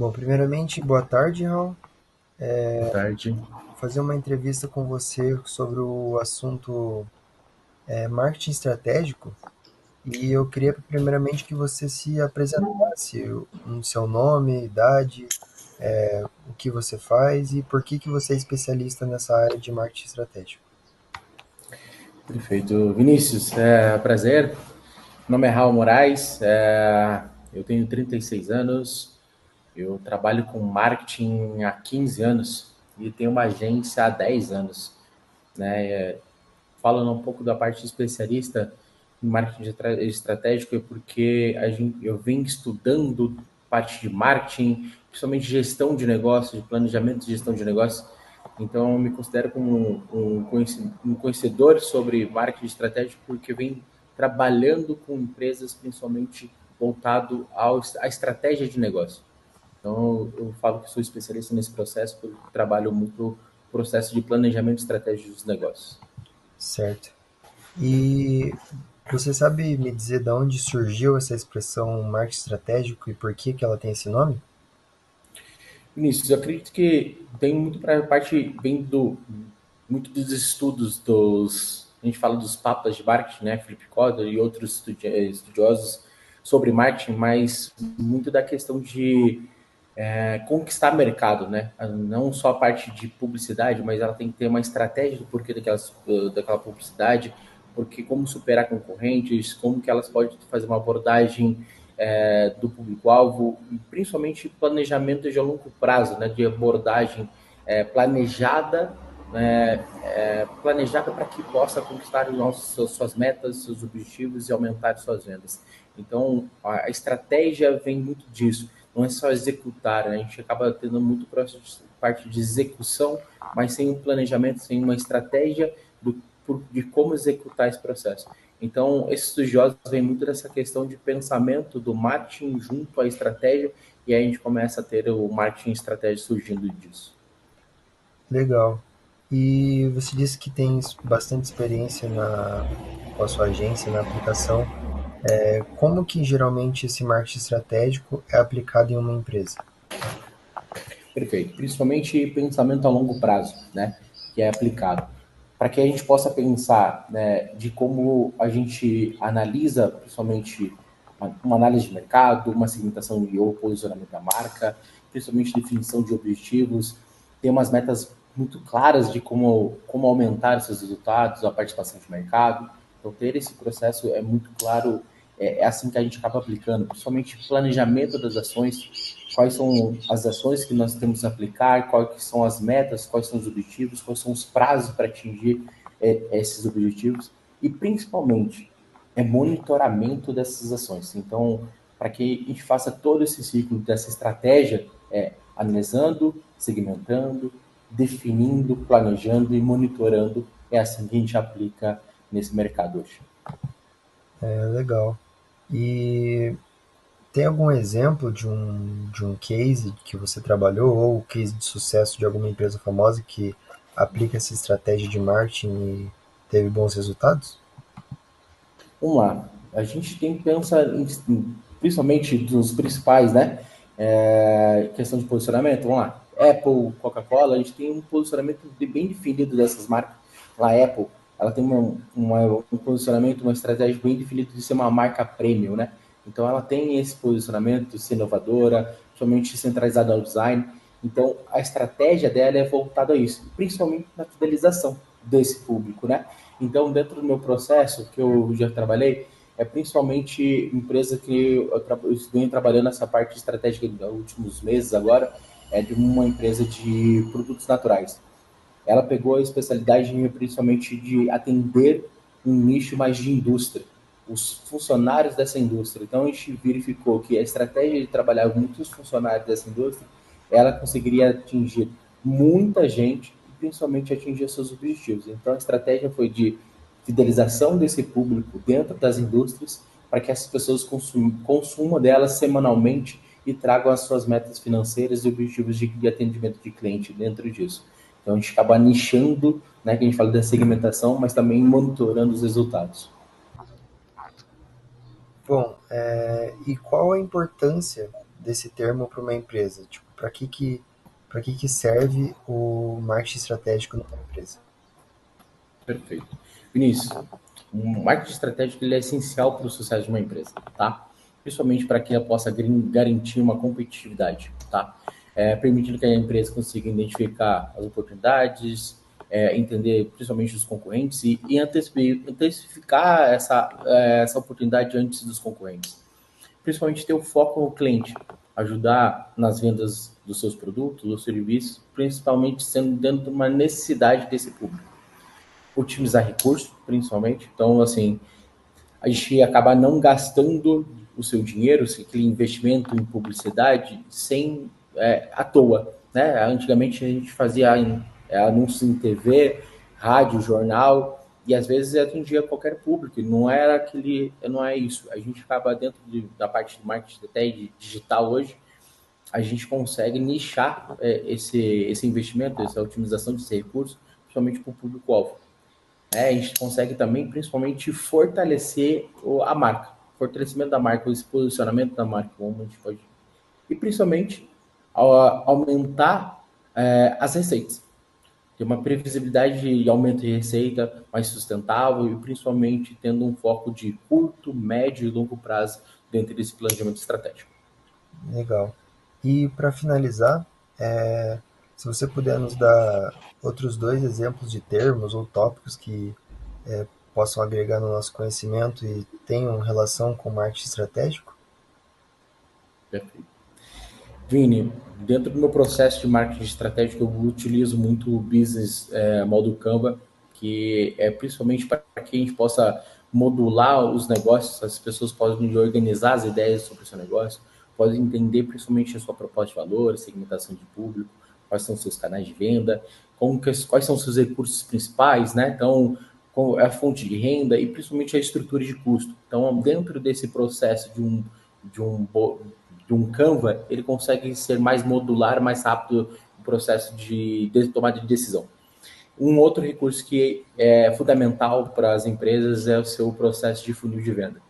Bom, primeiramente, boa tarde, Raul. Boa tarde. Vou fazer uma entrevista com você sobre o assunto marketing estratégico e eu queria primeiramente que você se apresentasse, seu nome, idade, o que você faz e por que você é especialista nessa área de marketing estratégico. Perfeito. Vinícius, prazer. Meu nome é Raul Moraes, eu tenho 36 anos, eu trabalho com marketing há 15 anos e tenho uma agência há 10 anos. Né? Falando um pouco da parte de especialista em marketing estratégico, é porque eu venho estudando parte de marketing, principalmente gestão de negócios, de planejamento e gestão de negócios. Então, eu me considero como um conhecedor sobre marketing estratégico, porque eu venho trabalhando com empresas, principalmente voltado à estratégia de negócio. Então, eu falo que sou especialista nesse processo, porque trabalho muito o processo de planejamento estratégico dos negócios. Certo. E você sabe me dizer de onde surgiu essa expressão marketing estratégico e por que ela tem esse nome? Vinícius, eu acredito que tem muito para a parte, vem muito dos estudos a gente fala dos papas de marketing, né, Philip Kotler e outros estudiosos sobre marketing, mas muito da questão de conquistar mercado, né? Não só a parte de publicidade, mas ela tem que ter uma estratégia do porquê daquela publicidade, porque como superar concorrentes, como que elas podem fazer uma abordagem do público-alvo, e principalmente planejamento de longo prazo, né? De abordagem planejada, planejada para que possa conquistar suas metas, seus objetivos e aumentar suas vendas. Então, a estratégia vem muito disso. Não é só executar, né? A gente acaba tendo muito parte de execução, mas sem um planejamento, sem uma estratégia de como executar esse processo. Então, esses estudiosos vêm muito dessa questão de pensamento do marketing junto à estratégia, e aí a gente começa a ter o marketing estratégia surgindo disso. Legal. E você disse que tem bastante experiência com a sua agência na aplicação. Como que geralmente esse marketing estratégico é aplicado em uma empresa? Perfeito. Principalmente pensamento a longo prazo, né? Que é aplicado. Para que a gente possa pensar, né, de como a gente analisa, principalmente uma análise de mercado, uma segmentação e ou posicionamento da marca, principalmente definição de objetivos, ter umas metas muito claras de como aumentar seus resultados, a participação de mercado. Então, ter esse processo é muito claro, é assim que a gente acaba aplicando, principalmente planejamento das ações, quais são as ações que nós temos que aplicar, quais são as metas, quais são os objetivos, quais são os prazos para atingir esses objetivos e principalmente monitoramento dessas ações. Então, para que a gente faça todo esse ciclo dessa estratégia, analisando, segmentando, definindo, planejando e monitorando, é assim que a gente aplica nesse mercado hoje. É legal. E tem algum exemplo de um case que você trabalhou ou case de sucesso de alguma empresa famosa que aplica essa estratégia de marketing e teve bons resultados? Vamos lá. A gente tem que pensar, principalmente dos principais, né? Questão de posicionamento. Vamos lá. Apple, Coca-Cola, a gente tem um posicionamento bem definido dessas marcas. A Apple, ela tem um posicionamento, uma estratégia bem definida de ser uma marca premium, né? Então, ela tem esse posicionamento de ser inovadora, somente centralizada no design. Então, a estratégia dela é voltada a isso, principalmente na fidelização desse público, né? Então, dentro do meu processo, que eu já trabalhei, é principalmente empresa que eu venho trabalhando essa parte estratégica nos últimos meses agora, é de uma empresa de produtos naturais. Ela pegou a especialidade principalmente de atender um nicho mais de indústria, os funcionários dessa indústria. Então, a gente verificou que a estratégia de trabalhar muitos funcionários dessa indústria, ela conseguiria atingir muita gente e principalmente atingir seus objetivos. Então, a estratégia foi de fidelização desse público dentro das indústrias para que essas pessoas consumam delas semanalmente e tragam as suas metas financeiras e objetivos de atendimento de cliente dentro disso. Então a gente acaba nichando, né, que a gente fala da segmentação, mas também monitorando os resultados. Bom, e qual a importância desse termo para uma empresa? Tipo, para que serve o marketing estratégico numa empresa? Perfeito. Vinícius, o marketing estratégico ele é essencial para o sucesso de uma empresa, tá? Principalmente para que ela possa garantir uma competitividade, tá? Permitindo que a empresa consiga identificar as oportunidades, entender principalmente os concorrentes e antecipicar essa oportunidade antes dos concorrentes. Principalmente ter o foco no cliente, ajudar nas vendas dos seus produtos ou serviços, principalmente sendo dentro de uma necessidade desse público. Otimizar recursos, principalmente. Então, assim, a gente acaba não gastando o seu dinheiro, aquele investimento em publicidade, sem à toa. Né? Antigamente a gente fazia anúncios em TV, rádio, jornal, e às vezes atendia qualquer público. Não é isso. A gente acaba dentro da parte do marketing até digital hoje, a gente consegue nichar esse investimento, essa otimização desse recurso, principalmente para o público-alvo. A gente consegue também, principalmente, fortalecer a marca, fortalecimento da marca, esse posicionamento da marca, como a gente pode. E principalmente aumentar as receitas. Ter uma previsibilidade de aumento de receita mais sustentável e principalmente tendo um foco de curto, médio e longo prazo dentro desse planejamento estratégico. Legal. E para finalizar, se você puder nos dar outros dois exemplos de termos ou tópicos que possam agregar no nosso conhecimento e tenham relação com marketing estratégico? Perfeito. Vini, dentro do meu processo de marketing estratégico, eu utilizo muito o business modo Canva, que é principalmente para que a gente possa modular os negócios, as pessoas podem organizar as ideias sobre o seu negócio, podem entender principalmente a sua proposta de valor, segmentação de público, quais são os seus canais de venda, quais são os seus recursos principais, né? Então, a fonte de renda e principalmente a estrutura de custo. Então, dentro desse processo de um de um Canva, ele consegue ser mais modular, mais rápido o processo de tomada de decisão. Um outro recurso que é fundamental para as empresas é o seu processo de funil de venda.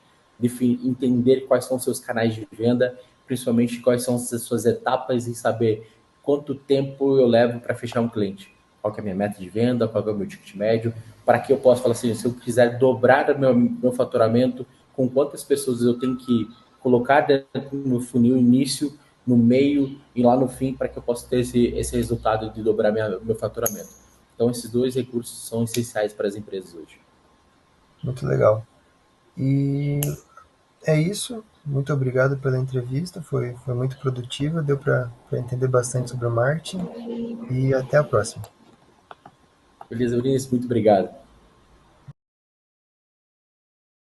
Entender quais são os seus canais de venda, principalmente quais são as suas etapas e saber quanto tempo eu levo para fechar um cliente. Qual que é a minha meta de venda, qual que é o meu ticket médio, para que eu possa falar assim, se eu quiser dobrar meu faturamento, com quantas pessoas eu tenho que colocar dentro do meu funil início, no meio e lá no fim, para que eu possa ter esse resultado de dobrar meu faturamento. Então, esses dois recursos são essenciais para as empresas hoje. Muito legal. E é isso. Muito obrigado pela entrevista. Foi muito produtiva. Deu para entender bastante sobre o marketing. E até a próxima. Beleza, Vinícius? Muito obrigado.